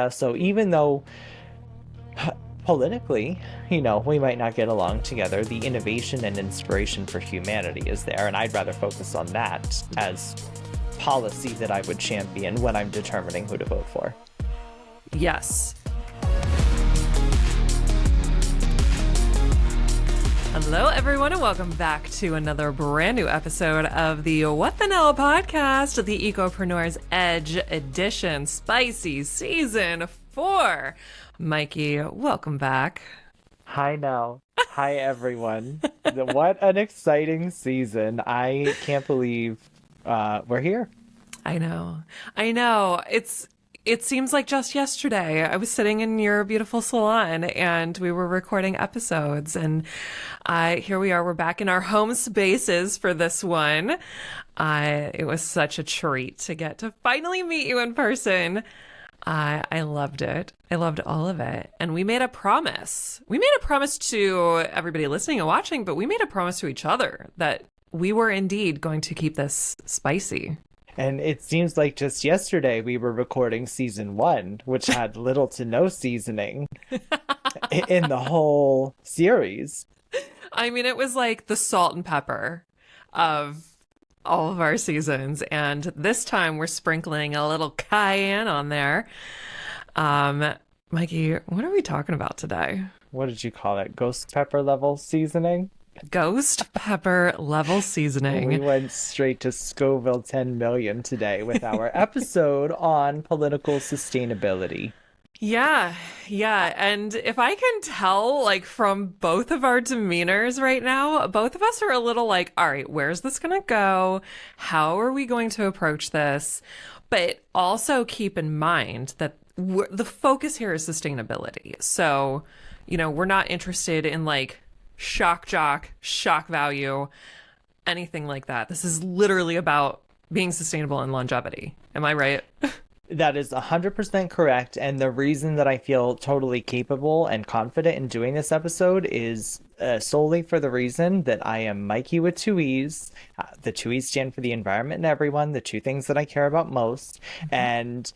So even though politically, we might not get along together, the innovation and inspiration for humanity is there, and I'd rather focus on that as policy that I would champion when I'm determining who to vote for. Yes. Hello, everyone, and welcome back to another brand new episode of the What the Nell podcast, the EcoPreneur's Edge edition, spicy season 4. Mikee, welcome back. Hi, Nell. Hi, everyone. What an exciting season. I can't believe we're here. I know. It seems like just yesterday I was sitting in your beautiful salon and we were recording episodes, and here we are. We're back in our home spaces for this one. It was such a treat to get to finally meet you in person. I loved it. I loved all of it. And we made a promise. We made a promise to everybody listening and watching, but we made a promise to each other that we were indeed going to keep this spicy. And it seems like just yesterday we were recording season 1, which had little to no seasoning in the whole series. I mean, it was like the salt and pepper of all of our seasons. And this time we're sprinkling a little cayenne on there. Mikee, what are we talking about today? What did you call it? Ghost pepper level seasoning? Ghost pepper level seasoning. We went straight to Scoville 10 million today with our episode on political sustainability. Yeah. And if I can tell, like, from both of our demeanors right now, both of us are a little like, all right, where's this going to go? How are we going to approach this? But also keep in mind that the focus here is sustainability. So, we're not interested in like shock jock, shock value, anything like that. This is literally about being sustainable and longevity. Am I right? That is 100% correct. And the reason that I feel totally capable and confident in doing this episode is solely for the reason that I am Mikee with 2 E's. The 2 E's stand for the environment and everyone, the two things that I care about most. Mm-hmm. And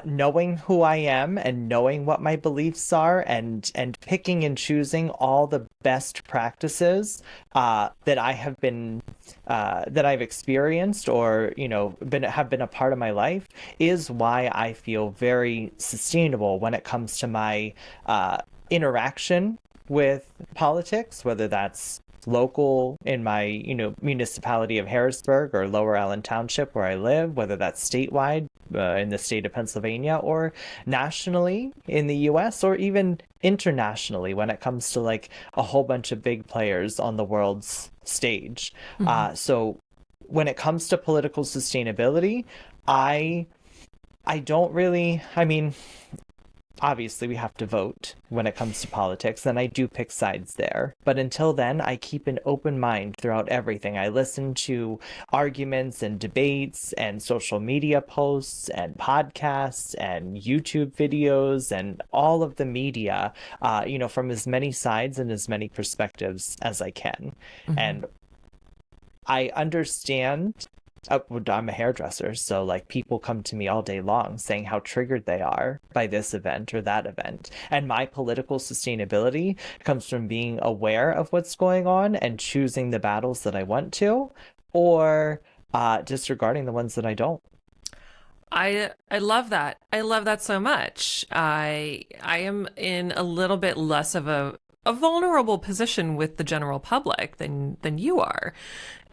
knowing who I am and knowing what my beliefs are and picking and choosing all the best practices that I have been that I've experienced or have been a part of my life is why I feel very sustainable when it comes to my interaction with politics, whether that's local in my municipality of Harrisburg or Lower Allen Township where I live, whether that's statewide in the state of Pennsylvania or nationally in the US or even internationally when it comes to like a whole bunch of big players on the world's stage. Mm-hmm. So when it comes to political sustainability, I don't really, obviously we have to vote when it comes to politics, and I do pick sides there. But until then, I keep an open mind throughout everything. I listen to arguments and debates and social media posts and podcasts and YouTube videos and all of the media, from as many sides and as many perspectives as I can. Mm-hmm. And I understand. I'm a hairdresser, so like people come to me all day long saying how triggered they are by this event or that event. And my political sustainability comes from being aware of what's going on and choosing the battles that I want to, or disregarding the ones that I don't. I love that. I love that so much. I am in a little bit less of a vulnerable position with the general public than you are.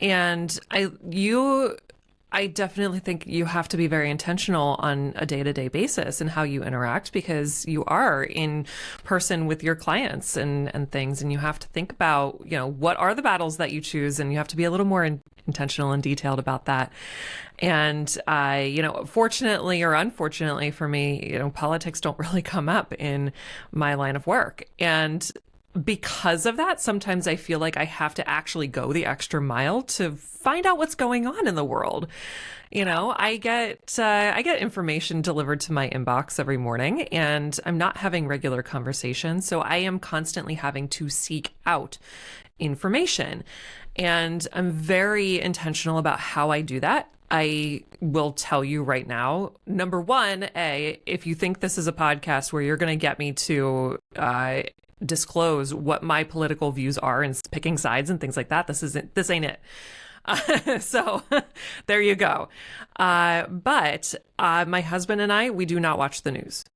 And I definitely think you have to be very intentional on a day-to-day basis in how you interact, because you are in person with your clients and things, and you have to think about, what are the battles that you choose, and you have to be a little more intentional and detailed about that. And fortunately or unfortunately for me, politics don't really come up in my line of work. And because of that, sometimes I feel like I have to actually go the extra mile to find out what's going on in the world. I get information delivered to my inbox every morning, and I'm not having regular conversations. So I am constantly having to seek out information, and I'm very intentional about how I do that. I will tell you right now. Number one, if you think this is a podcast where you're going to get me to disclose what my political views are and picking sides and things like that, this ain't it. So there you go. But my husband and I, we do not watch the news.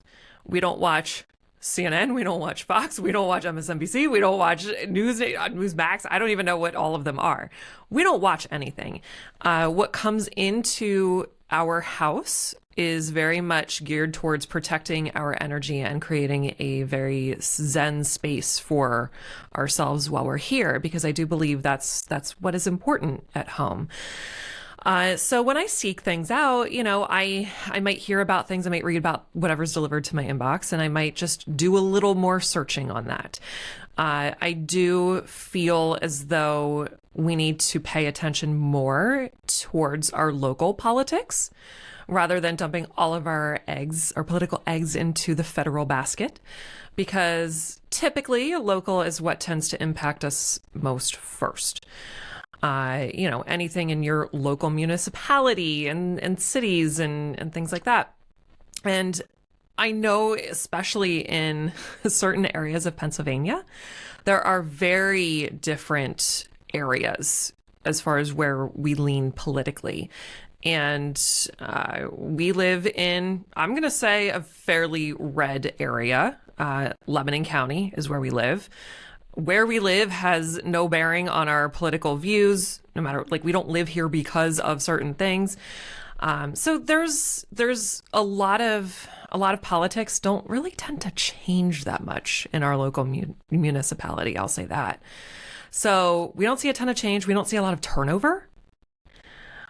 We don't watch CNN. We don't watch Fox. We don't watch MSNBC. We don't watch Newsmax. I don't even know what all of them are. We don't watch anything. What comes into our house is very much geared towards protecting our energy and creating a very zen space for ourselves while we're here, because I do believe that's what is important at home. So when I seek things out, I might hear about things, I might read about whatever's delivered to my inbox, and I might just do a little more searching on that. I do feel as though we need to pay attention more towards our local politics rather than dumping all of our political eggs into the federal basket, because typically local is what tends to impact us most first. Anything in your local municipality and cities and things like that. And I know, especially in certain areas of Pennsylvania, there are very different areas as far as where we lean politically. And we live in, I'm going to say, a fairly red area. Lebanon County is where we live. Where we live has no bearing on our political views, no matter, we don't live here because of certain things. So there's a lot of politics don't really tend to change that much in our local municipality. I'll say that. So we don't see a ton of change. We don't see a lot of turnover.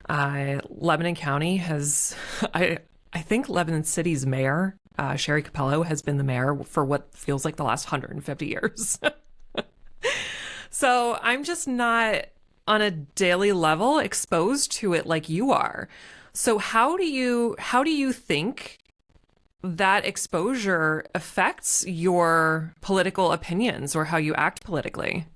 Lebanon County has, I think Lebanon City's mayor, Sherry Capello, has been the mayor for what feels like the last 150 years. So I'm just not on a daily level exposed to it like you are. So how do you think that exposure affects your political opinions or how you act politically?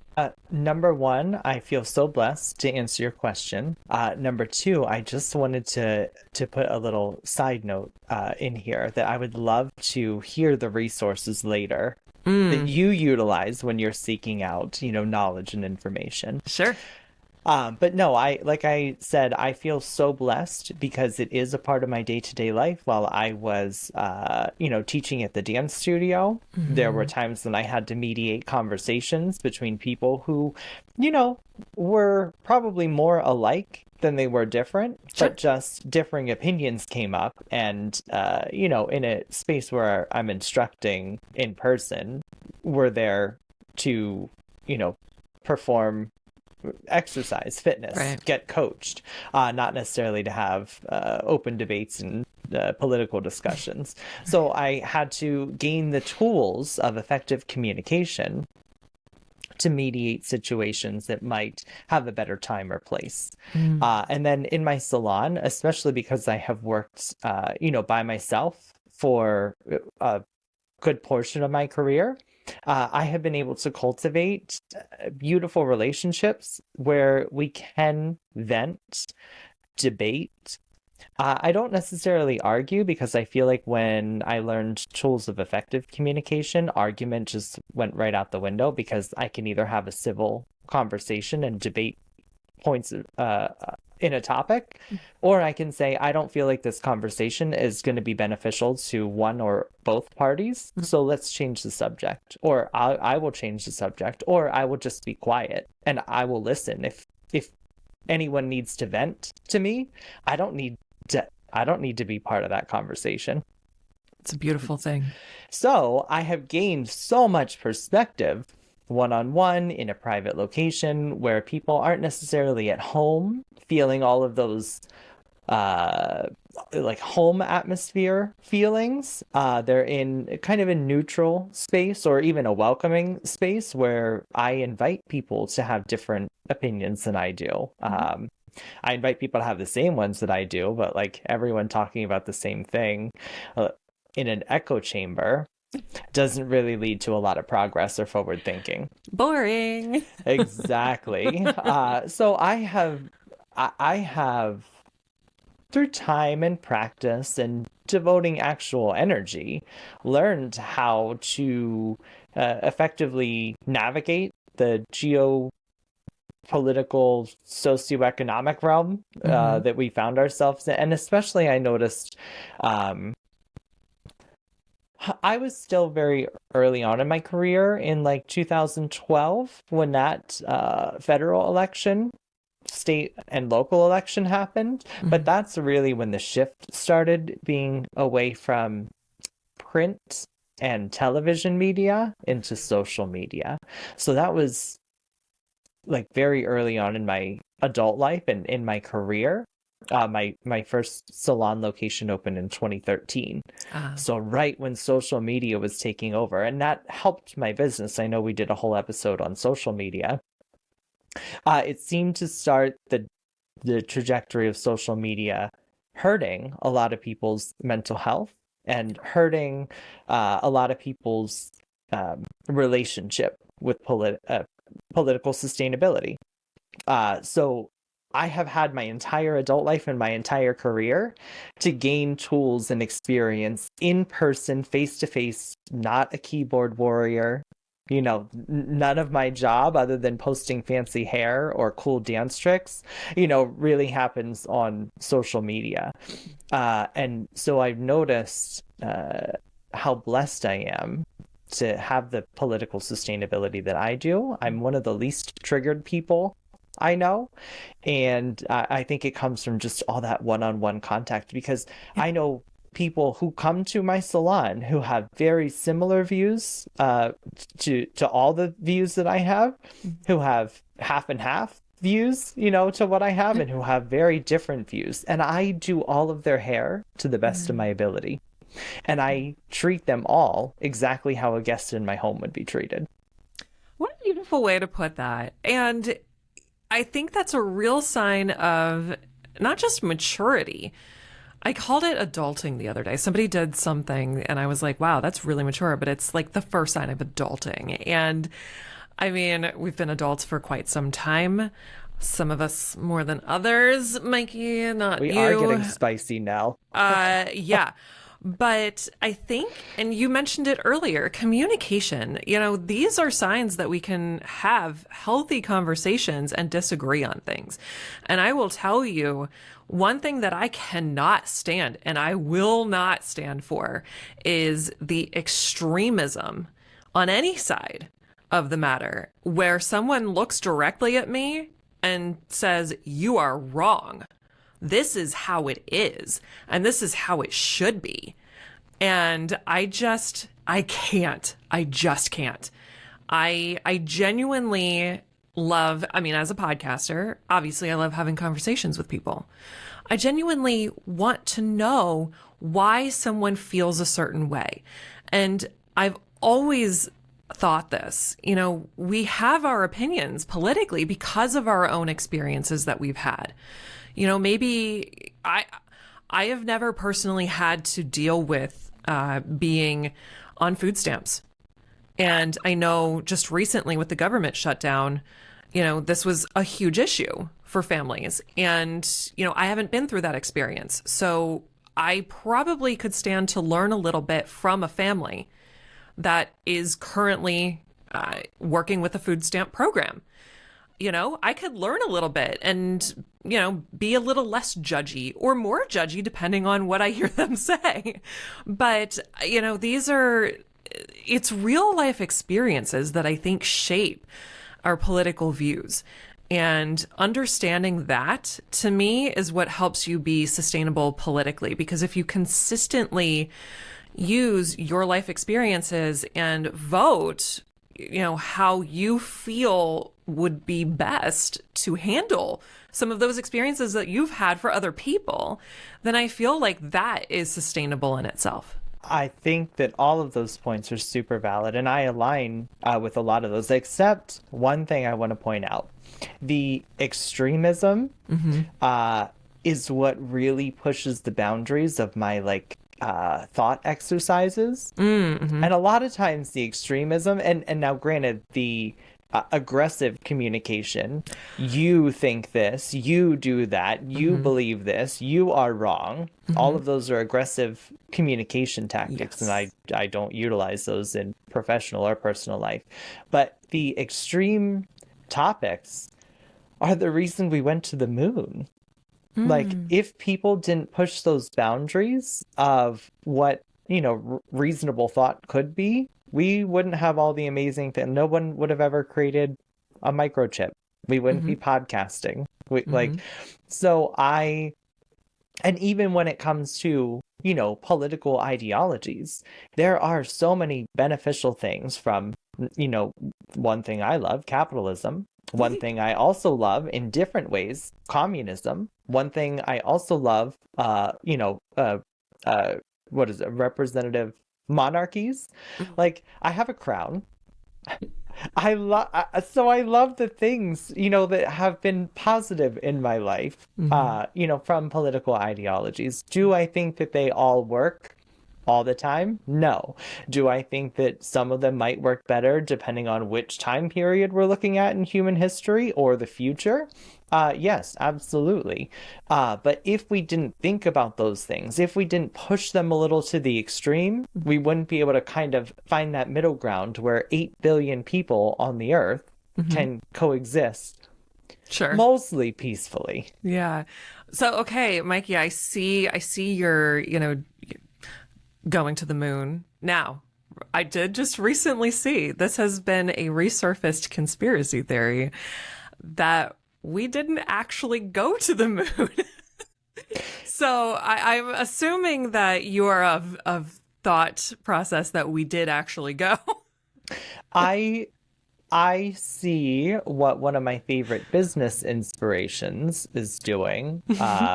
Number one, I feel so blessed to answer your question. Number two, I just wanted to put a little side note in here that I would love to hear the resources later that you utilize when you're seeking out, knowledge and information. Sure. But no, like I said, I feel so blessed because it is a part of my day-to-day life. While I was, teaching at the dance studio, there were times when I had to mediate conversations between people who, were probably more alike than they were different, Sure. but just differing opinions came up. And, in a space where I'm instructing in person, we're there to, perform exercise, fitness, Right. get coached, not necessarily to have open debates and political discussions. So I had to gain the tools of effective communication to mediate situations that might have a better time or place. And then in my salon, especially because I have worked, by myself for a good portion of my career, I have been able to cultivate beautiful relationships where we can vent, debate. I don't necessarily argue because I feel like when I learned tools of effective communication, argument just went right out the window because I can either have a civil conversation and debate points in a topic, or I can say, I don't feel like this conversation is going to be beneficial to one or both parties, so let's change the subject, or I will change the subject, or I will just be quiet and I will listen. If anyone needs to vent to me, I don't need to be part of that conversation. It's a beautiful thing. So I have gained so much perspective one-on-one in a private location where people aren't necessarily at home feeling all of those home atmosphere feelings. They're in kind of a neutral space or even a welcoming space where I invite people to have different opinions than I do. I invite people to have the same ones that I do, but everyone talking about the same thing in an echo chamber doesn't really lead to a lot of progress or forward thinking. Boring. Exactly. So I have through time and practice and devoting actual energy, learned how to effectively navigate the geopolitical, socioeconomic realm Mm-hmm. that we found ourselves in. And especially, I noticed um, I was still very early on in my career in like 2012 when that federal election, state and local election happened. But Mm-hmm. that's really when the shift started being away from print and television media into social media. So that was like very early on in my adult life and in my career. My first salon location opened in 2013. Uh, So right when social media was taking over, and that helped my business. I know we did a whole episode on social media. It seemed to start the trajectory of social media hurting a lot of people's mental health and hurting a lot of people's relationship with political sustainability. So I have had my entire adult life and my entire career to gain tools and experience in person, face to face, not a keyboard warrior. None of my job other than posting fancy hair or cool dance tricks, really happens on social media. And so I've noticed how blessed I am to have the political sustainability that I do. I'm one of the least triggered people I know. And I think it comes from just all that one-on-one contact because yeah. I know people who come to my salon who have very similar views to all the views that I have, who have half and half views, to what I have, and who have very different views. And I do all of their hair to the best of my ability. And I treat them all exactly how a guest in my home would be treated. What a beautiful way to put that. And I think that's a real sign of not just maturity. I called it adulting the other day. Somebody did something and I was like, wow, that's really mature, but it's like the first sign of adulting. And I mean, we've been adults for quite some time. Some of us more than others, Mikey, not We are you. getting spicy now. Yeah. But I think, and you mentioned it earlier, communication, these are signs that we can have healthy conversations and disagree on things. And I will tell you, one thing that I cannot stand and I will not stand for is the extremism on any side of the matter where someone looks directly at me and says, "You are wrong. This is how it is, and this is how it should be." And I can't. I just can't. I genuinely love, I mean, as a podcaster, obviously I love having conversations with people. I genuinely want to know why someone feels a certain way. And I've always thought this, we have our opinions politically because of our own experiences that we've had. Maybe I have never personally had to deal with being on food stamps. And I know just recently with the government shutdown, this was a huge issue for families. And, I haven't been through that experience. So I probably could stand to learn a little bit from a family that is currently working with a food stamp program. I could learn a little bit and, be a little less judgy or more judgy depending on what I hear them say. But, it's real life experiences that I think shape our political views. And understanding that to me is what helps you be sustainable politically. Because if you consistently use your life experiences and vote, how you feel would be best to handle some of those experiences that you've had for other people, then I feel like that is sustainable in itself. I think that all of those points are super valid, and I align with a lot of those, except one thing I want to point out. The extremism is what really pushes the boundaries of my thought exercises. Mm-hmm. And a lot of times the extremism, and now granted, the aggressive communication. You think this, you do that, you Mm-hmm. believe this, you are wrong. All Mm-hmm. of those are aggressive communication tactics, and Yes. I don't utilize those in professional or personal life. But the extreme topics are the reason we went to the moon. Like, Mm. if people didn't push those boundaries of what, reasonable thought could be, we wouldn't have all the amazing things. No one would have ever created a microchip. We wouldn't Mm-hmm. be podcasting. We, Mm-hmm. so and even when it comes to, political ideologies, there are so many beneficial things from, you know, one thing I love, capitalism. One thing I also love in different ways, communism. One thing I also love, uh, what is it, representative monarchies. Like, I have a crown. I love the things, that have been positive in my life, Mm-hmm. from political ideologies. Do I think that they all work all the time? No. Do I think that some of them might work better depending on which time period we're looking at in human history or the future? Yes, absolutely. But if we didn't think about those things, if we didn't push them a little to the extreme, we wouldn't be able to kind of find that middle ground where 8 billion people on the earth Mm-hmm. can coexist Sure. mostly peacefully. Yeah. So okay, Mikey, I see you're, going to the moon. Now, I did just recently see this has been a resurfaced conspiracy theory that we didn't actually go to the moon. So I'm assuming that you are of thought process that we did actually go. I I see what one of my favorite business inspirations is doing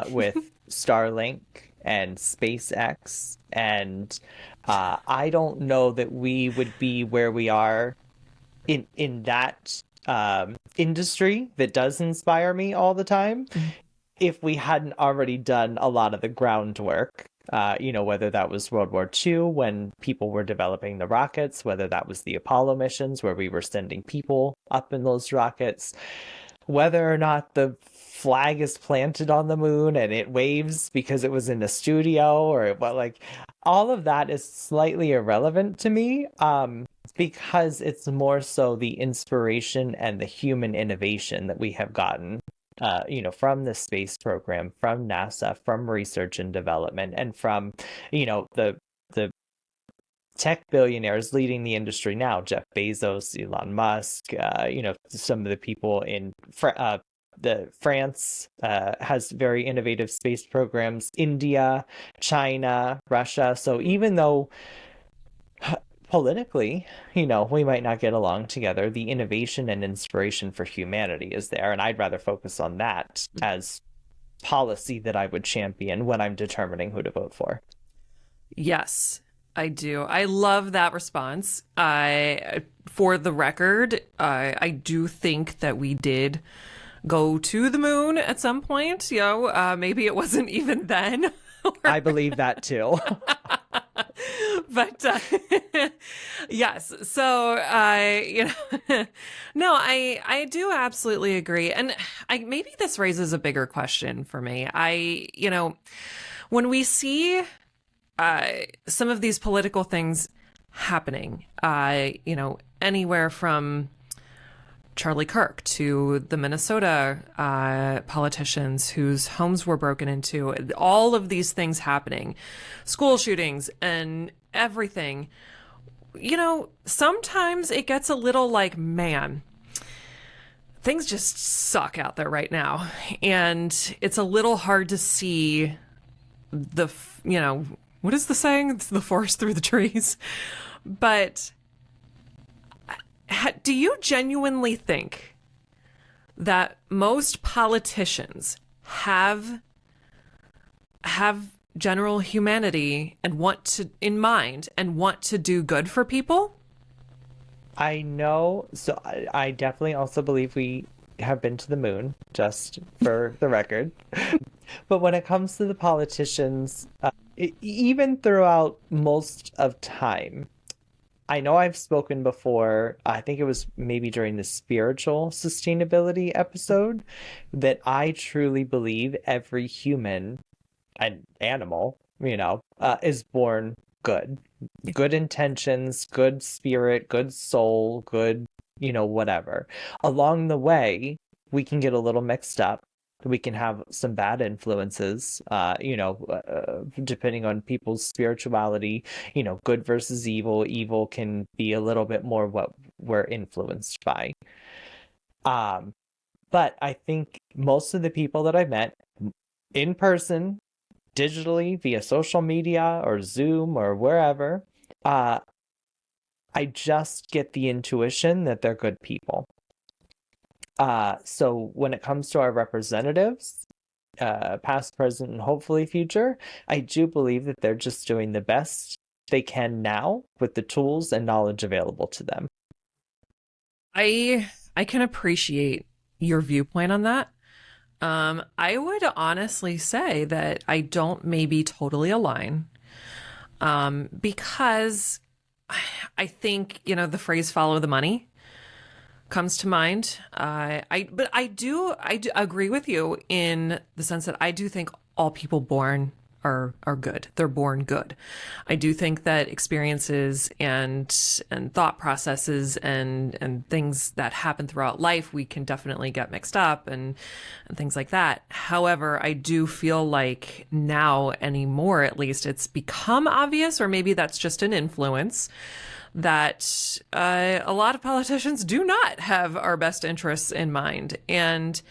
with Starlink and SpaceX. And I don't know that we would be where we are in that industry that does inspire me all the time if we hadn't already done a lot of the groundwork. Whether that was World War II when people were developing the rockets, whether that was the Apollo missions where we were sending people up in those rockets, whether or not the flag is planted on the moon and it waves because it was in a studio or what, like, all of that is slightly irrelevant to me, because it's more so the inspiration and the human innovation that we have gotten, from the space program, from NASA, from research and development, and from, the tech billionaires leading the industry now, Jeff Bezos, Elon Musk, some of the people in the France has very innovative space programs, India, China, Russia. So even though politically, we might not get along together, the innovation and inspiration for humanity is there. And I'd rather focus on that as policy that I would champion when I'm determining who to vote for. Yes, I do. I love that response. For the record, I do think that we did go to the moon at some point. Maybe it wasn't even then. I believe that too. But yes, so no, I do absolutely agree, and I maybe this raises a bigger question for me. When we see some of these political things happening, anywhere from Charlie Kirk to the Minnesota politicians whose homes were broken into, all of these things happening, school shootings and everything, sometimes it gets a little like, man, things just suck out there right now. And it's a little hard to see what is the saying? It's the forest through the trees. But do you genuinely think that most politicians have general humanity and want to do good for people? I know. So I definitely also believe we have been to the moon, just for the record. But when it comes to the politicians, even throughout most of time, I know I've spoken before, I think it was maybe during the spiritual sustainability episode, that I truly believe every human and animal, is born good. Good intentions, good spirit, good soul, good, whatever. Along the way, we can get a little mixed up. We can have some bad influences, depending on people's spirituality, good versus evil. Evil can be a little bit more what we're influenced by. Um, but I think most of the people that I've met in person, digitally, via social media or Zoom or wherever, uh, I just get the intuition that they're good people. So when it comes to our representatives, past, present, and hopefully future, I do believe that they're just doing the best they can now with the tools and knowledge available to them. I can appreciate your viewpoint on that. I would honestly say that I don't maybe totally align, because I think, the phrase follow the money comes to mind. But I do agree with you in the sense that I do think all people born are good. They're born good. I do think that experiences and thought processes and things that happen throughout life, we can definitely get mixed up and things like that. However, I do feel like now anymore, at least, it's become obvious, or maybe that's just an influence, that a lot of politicians do not have our best interests in mind. And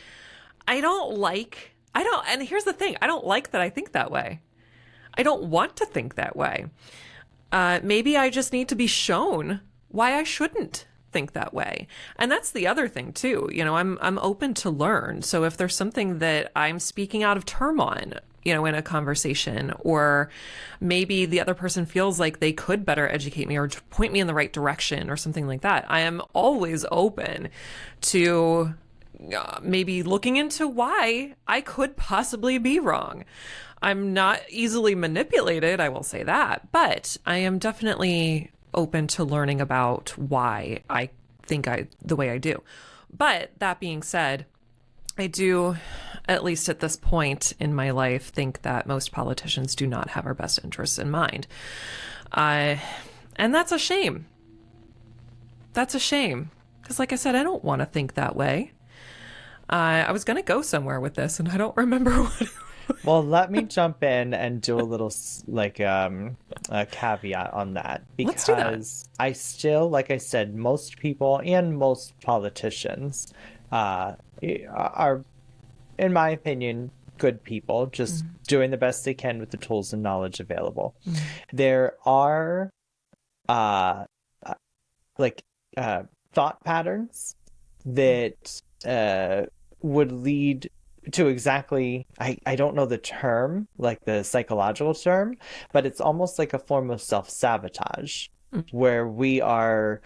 and here's the thing, I don't like that I think that way. I don't want to think that way. Maybe I just need to be shown why I shouldn't think that way. And that's the other thing too. I'm open to learn. So if there's something that I'm speaking out of term on, in a conversation, or maybe the other person feels like they could better educate me or point me in the right direction or something like that, I am always open to maybe looking into why I could possibly be wrong. I'm not easily manipulated, I will say that, but I am definitely open to learning about why I think the way I do. But that being said, I do, at least at this point in my life, think that most politicians do not have our best interests in mind. And that's a shame. That's a shame. Because, like I said, I don't want to think that way. I was going to go somewhere with this, and I don't remember what. Well, let me jump in and do a little a caveat on that, Let's do that. because I still, like I said, most people and most politicians uh, are, in my opinion, good people, just Mm-hmm. doing the best they can with the tools and knowledge available. There are uh, uh, like thought patterns that would lead to exactly, I don't know the term, like the psychological term, but it's almost like a form of self-sabotage, where we are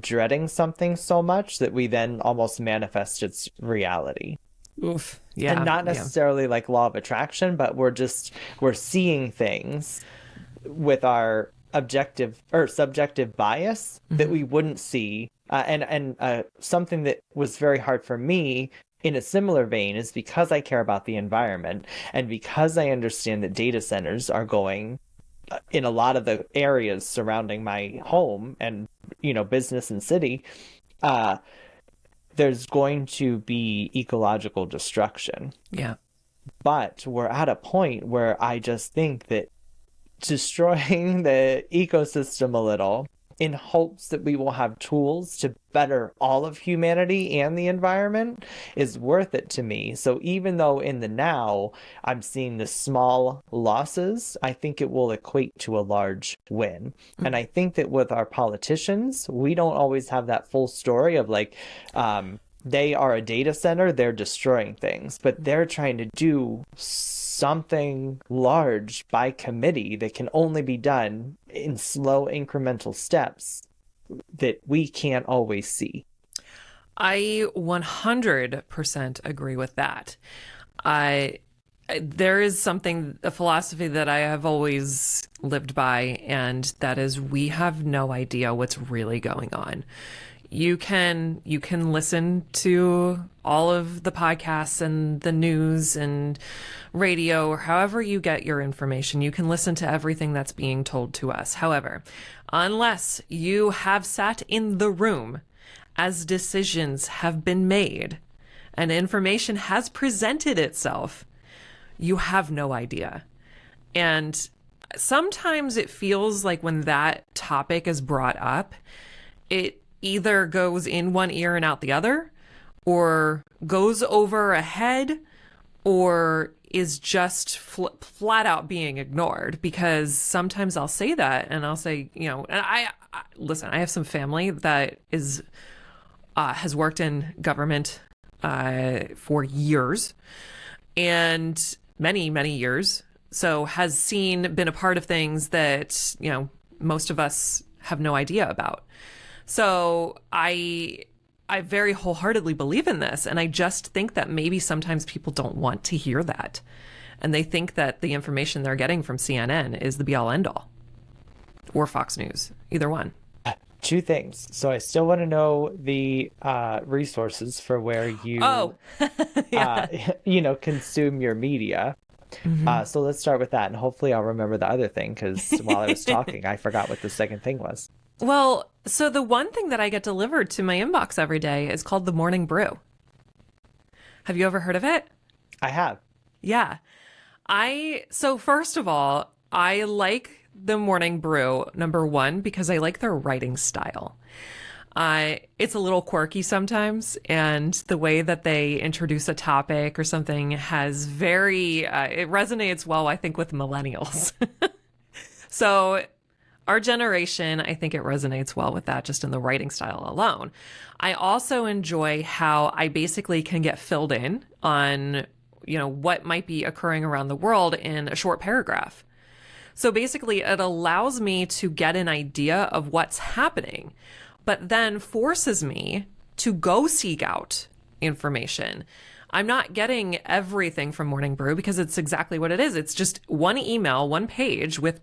dreading something so much that we then almost manifest its reality. Oof. And Yeah. not Yeah. necessarily like law of attraction, but we're seeing things with our objective or subjective bias that Mm-hmm. we wouldn't see. And something that was very hard for me in a similar vein is because I care about the environment and because I understand that data centers are going in a lot of the areas surrounding my home and business and city. uh there's going to be ecological destruction, Yeah. but we're at a point where I just think that destroying the ecosystem a little in hopes that we will have tools to better all of humanity and the environment is worth it to me. So even though in the now I'm seeing the small losses, I think it will equate to a large win. And I think that with our politicians, we don't always have that full story of like, they are a data center, they're destroying things, but they're trying to do something large by committee that can only be done in slow incremental steps that we can't always see. I 100% agree with that. I there is something, a philosophy that I have always lived by, and that is we have no idea what's really going on. You can listen to all of the podcasts and the news and radio, or however you get your information. You can listen to everything that's being told to us. However, unless you have sat in the room as decisions have been made and information has presented itself, you have no idea. And sometimes it feels like when that topic is brought up, it either goes in one ear and out the other, or goes over a head, or is just flat out being ignored. Because sometimes I'll say that, and I'll say, and I listen, I have some family that is has worked in government for years, and many years, so has been a part of things that most of us have no idea about. So I very wholeheartedly believe in this, and I just think that maybe sometimes people don't want to hear that, and they think that the information they're getting from CNN is the be-all end-all, or Fox News, either one. Two things. So I still want to know the resources for where you consume your media. So let's start with that, and hopefully I'll remember the other thing, because while I was talking, I forgot what the second thing was. Well, so the one thing that I get delivered to my inbox every day is called the Morning Brew. Have you ever heard of it? I have. Yeah. So first of all, I like the Morning Brew, number one, because I like their writing style. It's a little quirky sometimes, and the way that they introduce a topic or something has it resonates well, I think, with millennials. So our generation, I think it resonates well with that just in the writing style alone. I also enjoy how I basically can get filled in on, what might be occurring around the world in a short paragraph. So basically, it allows me to get an idea of what's happening, but then forces me to go seek out information. I'm not getting everything from Morning Brew because it's exactly what it is. It's just one email, one page with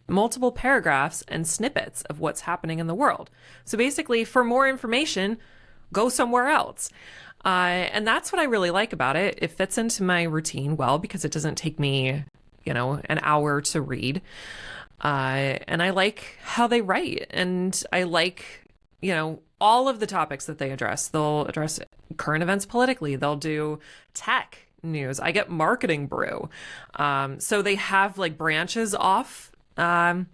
multiple paragraphs and snippets of what's happening in the world. So basically, for more information, go somewhere else. And that's what I really like about it. It fits into my routine well because it doesn't take me, an hour to read. And I like how they write, and I like, all of the topics that they address. They'll address current events politically. They'll do tech news. I get Marketing Brew. So they have like branches off some,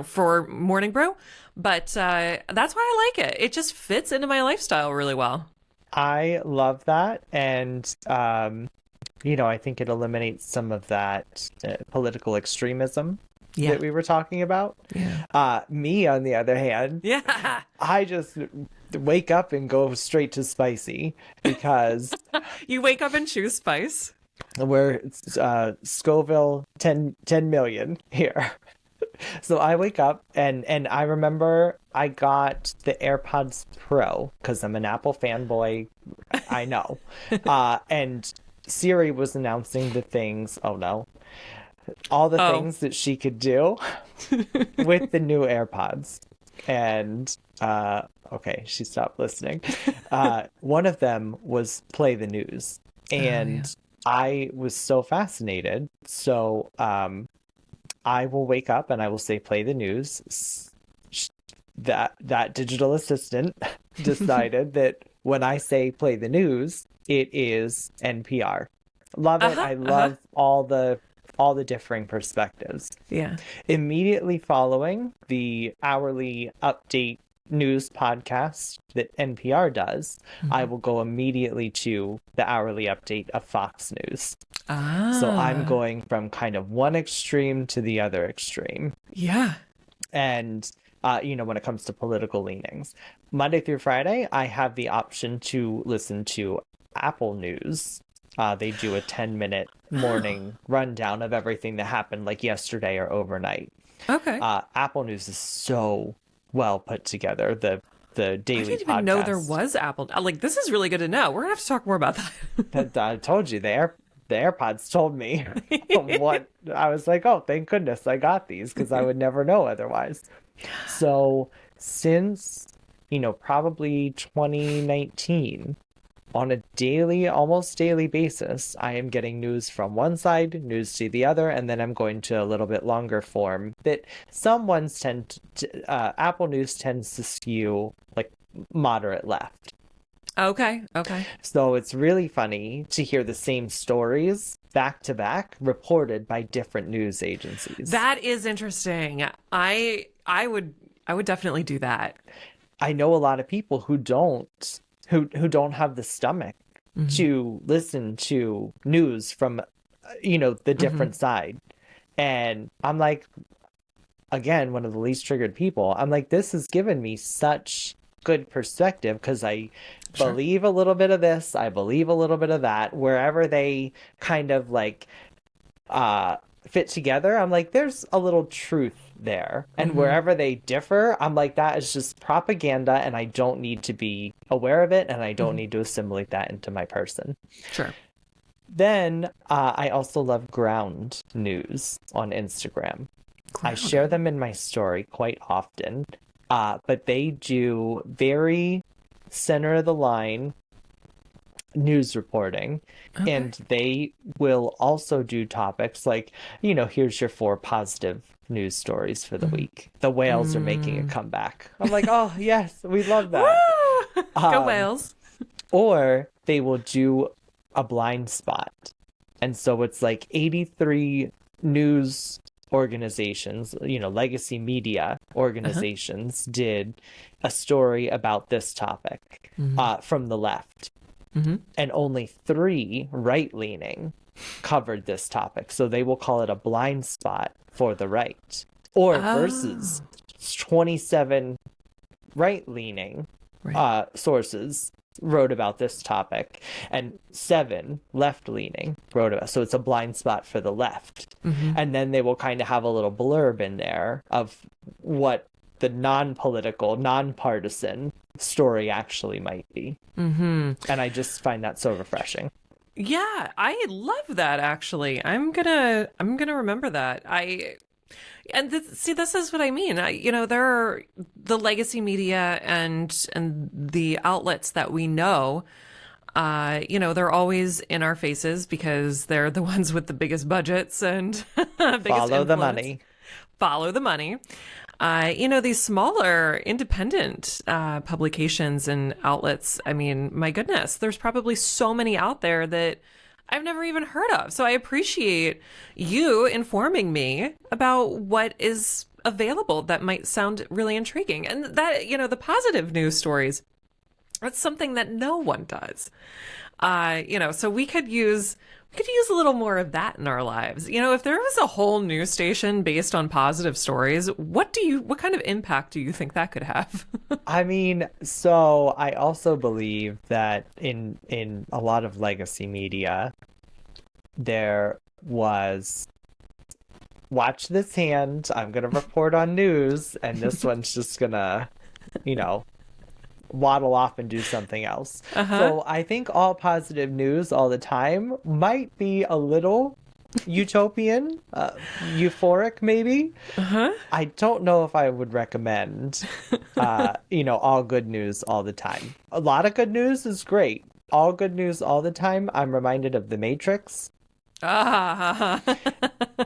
for Morning Brew, but that's why I like it. It just fits into my lifestyle really well. I love that. And, I think it eliminates some of that political extremism that we were talking about. Yeah. Me, on the other hand, I just wake up and go straight to spicy because You wake up and choose spice. we're Scoville 10 million here. So I wake up and I remember I got the AirPods Pro because I'm an Apple fanboy. I know. And Siri was announcing the things. Oh no. All the things that she could do with the new AirPods. And okay, she stopped listening. One of them was play the news. And I was so fascinated. So I will wake up and I will say play the news. That digital assistant decided that when I say play the news, it is NPR. Love it. I love all the differing perspectives. Yeah. Immediately following the hourly update news podcast that NPR does, I will go immediately to the hourly update of Fox News. So I'm going from kind of one extreme to the other extreme. Yeah. And, when it comes to political leanings, Monday through Friday, I have the option to listen to Apple News. They do a 10-minute morning rundown of everything that happened like yesterday or overnight. Okay. Apple News is so well put together. The daily I didn't even podcast. know there was Apple. Like, this is really good to know. We're gonna have to talk more about that. I told you, the the AirPods told me what I was like, oh, thank goodness I got these because I would never know otherwise. So since, probably 2019, on a daily, almost daily basis, I am getting news from one side, news to the other, and then I'm going to a little bit longer form that some ones Apple News tends to skew like moderate left. Okay. Okay. So it's really funny to hear the same stories back to back reported by different news agencies. That is interesting. I would definitely do that. I know a lot of people who don't have the stomach to listen to news from the different side. And I'm like, again, one of the least triggered people. I'm like, this has given me such good perspective because I believe a little bit of this, I believe a little bit of that. Wherever they kind of like fit together, I'm like, there's a little truth there. And wherever they differ, I'm like, that is just propaganda, and I don't need to be aware of it, and I don't need to assimilate that into my person. Sure. Then I also love ground news on Instagram. I share them in my story quite often, but they do very center of the line news reporting, and they will also do topics like, here's your 4 positive news stories for the week. The whales are making a comeback. I'm like, oh yes, we love that. Go whales. Or they will do a blind spot, and so it's like 83 news organizations, legacy media organizations did a story about this topic from the left. And only 3 right-leaning covered this topic. So they will call it a blind spot for the right. Or versus 27 right-leaning sources wrote about this topic, and 7 left-leaning wrote about it. So it's a blind spot for the left. And then they will kind of have a little blurb in there of what the non-political, non-partisan story actually might be. And I just find that so refreshing. Yeah, I love that actually. I'm gonna remember that. See, this is what I mean. There are the legacy media and the outlets that we know. They're always in our faces because they're the ones with the biggest budgets and biggest Follow the influence. money. Follow the money. These smaller independent publications and outlets, I mean, my goodness, there's probably so many out there that I've never even heard of. So I appreciate you informing me about what is available that might sound really intriguing. And that, the positive news stories, that's something that no one does. So we could use a little more of that in our lives. If there was a whole news station based on positive stories, what kind of impact do you think that could have? I mean, so I also believe that in a lot of legacy media, there was, watch this hand, I'm going to report on news, and this one's just going to, waddle off and do something else. So I think all positive news all the time might be a little utopian, euphoric maybe. I don't know if I would recommend, all good news all the time. A lot of good news is great. All good news all the time. I'm reminded of The Matrix.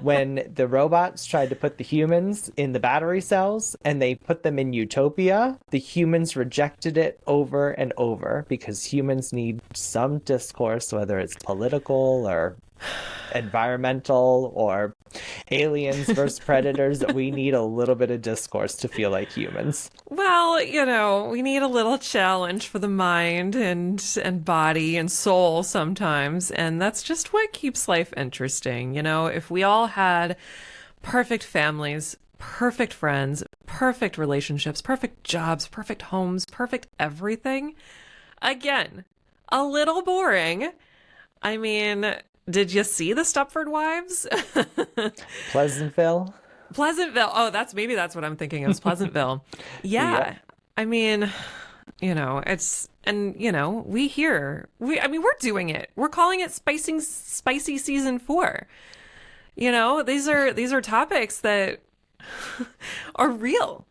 When the robots tried to put the humans in the battery cells and they put them in utopia, the humans rejected it over and over because humans need some discourse, whether it's political or environmental or aliens versus predators. We need a little bit of discourse to feel like humans. Well, we need a little challenge for the mind and body and soul sometimes, and that's just what keeps life interesting. If we all had perfect families, perfect friends, perfect relationships, perfect jobs, perfect homes, perfect everything, again, a little boring. I mean, did you see the Stepford Wives? Pleasantville. Oh, that's what I'm thinking of. Pleasantville. Yeah. Yeah. I mean, it's And we're doing it. We're calling it spicy season 4. These are topics that are real.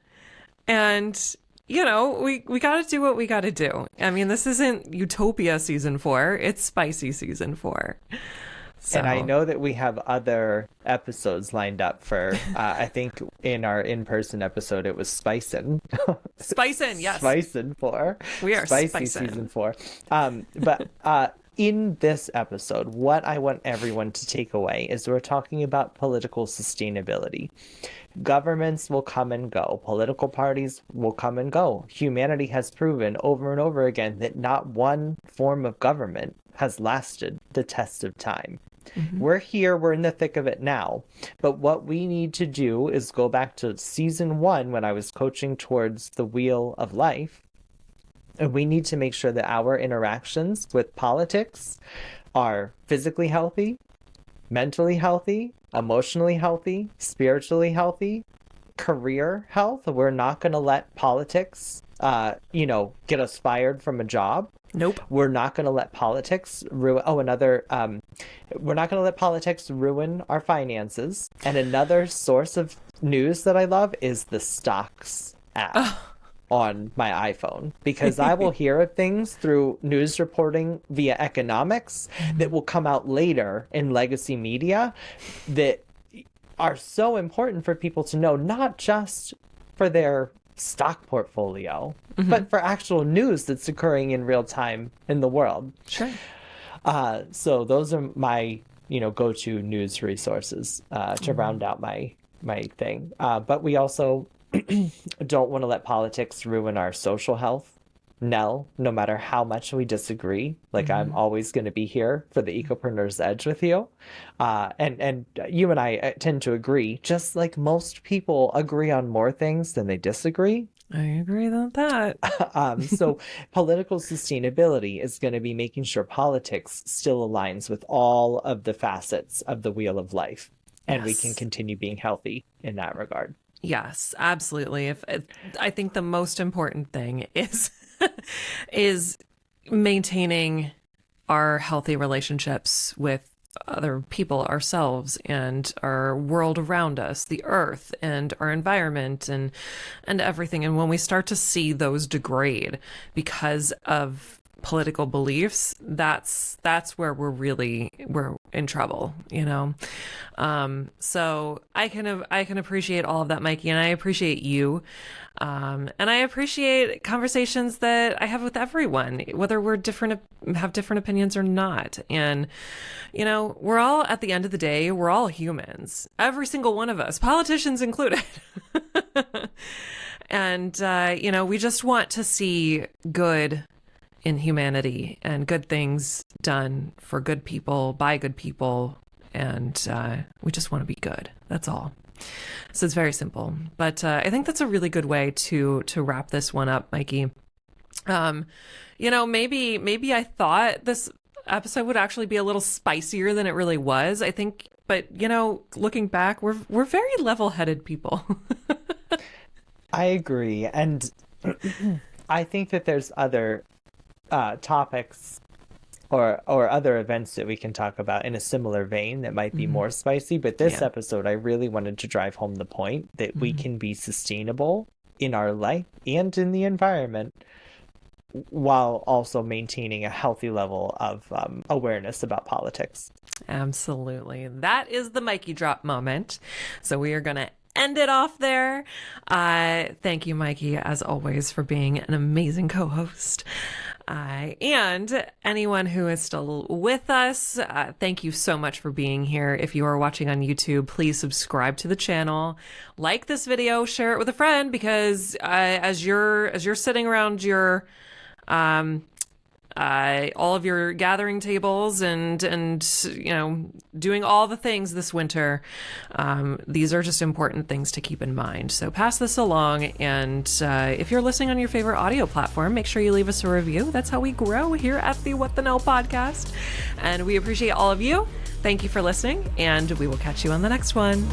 And we got to do what we got to do. I mean, this isn't Utopia season 4. It's spicy season 4. So. And I know that we have other episodes lined up for, I think in our in-person episode, it was Spicin'. Spicin', yes. Spicin' 4. We are Spicy spicin'. season 4. But in this episode, what I want everyone to take away is we're talking about political sustainability. Governments will come and go. Political parties will come and go. Humanity has proven over and over again that not one form of government has lasted the test of time. Mm-hmm. We're here, we're in the thick of it now. But what we need to do is go back to season 1 when I was coaching towards the wheel of life. And we need to make sure that our interactions with politics are physically healthy, mentally healthy, emotionally healthy, spiritually healthy, career health. We're not going to let politics, get us fired from a job. Nope. We're not going to let politics ruin. We're not going to let politics ruin our finances. And another source of news that I love is the stocks app on my iPhone, because I will hear of things through news reporting via economics that will come out later in legacy media that are so important for people to know, not just for their stock portfolio, but for actual news that's occurring in real time in the world. Sure. So those are my, go-to news resources to round out my thing. But we also don't want to let politics ruin our social health. Nell, no matter how much we disagree, I'm always going to be here for the EcoPreneur's Edge with you. And you and I tend to agree, just like most people agree on more things than they disagree. I agree with that. So political sustainability is going to be making sure politics still aligns with all of the facets of the wheel of life. And we can continue being healthy in that regard. Yes, absolutely. I think the most important thing is is maintaining our healthy relationships with other people, ourselves, and our world around us, the earth and our environment and everything. And when we start to see those degrade because of political beliefs, that's where we're in trouble, so I can appreciate all of that, Mikey, and I appreciate you, and I appreciate conversations that I have with everyone, whether we're have different opinions or not. And we're all, at the end of the day, we're all humans, every single one of us, politicians included. And we just want to see good in humanity and good things done for good people by good people, and we just want to be good. That's all. So it's very simple, but I think that's a really good way to wrap this one up, Mikey. Maybe I thought this episode would actually be a little spicier than it really was, I think, but looking back, we're very level-headed people. I agree, and I think that there's other topics or other events that we can talk about in a similar vein that might be more spicy, but this episode I really wanted to drive home the point that we can be sustainable in our life and in the environment while also maintaining a healthy level of awareness about politics. Absolutely. That is the Mikey drop moment. So we are going to end it off there. Thank you, Mikey, as always, for being an amazing co-host. And anyone who is still with us, thank you so much for being here. If you are watching on YouTube, please subscribe to the channel, like this video, share it with a friend, because as you're sitting around your all of your gathering tables and doing all the things this winter, these are just important things to keep in mind. So pass this along, and if you're listening on your favorite audio platform, make sure you leave us a review. That's how we grow here at the What the Nell podcast, and we appreciate all of you. Thank you for listening, and we will catch you on the next one.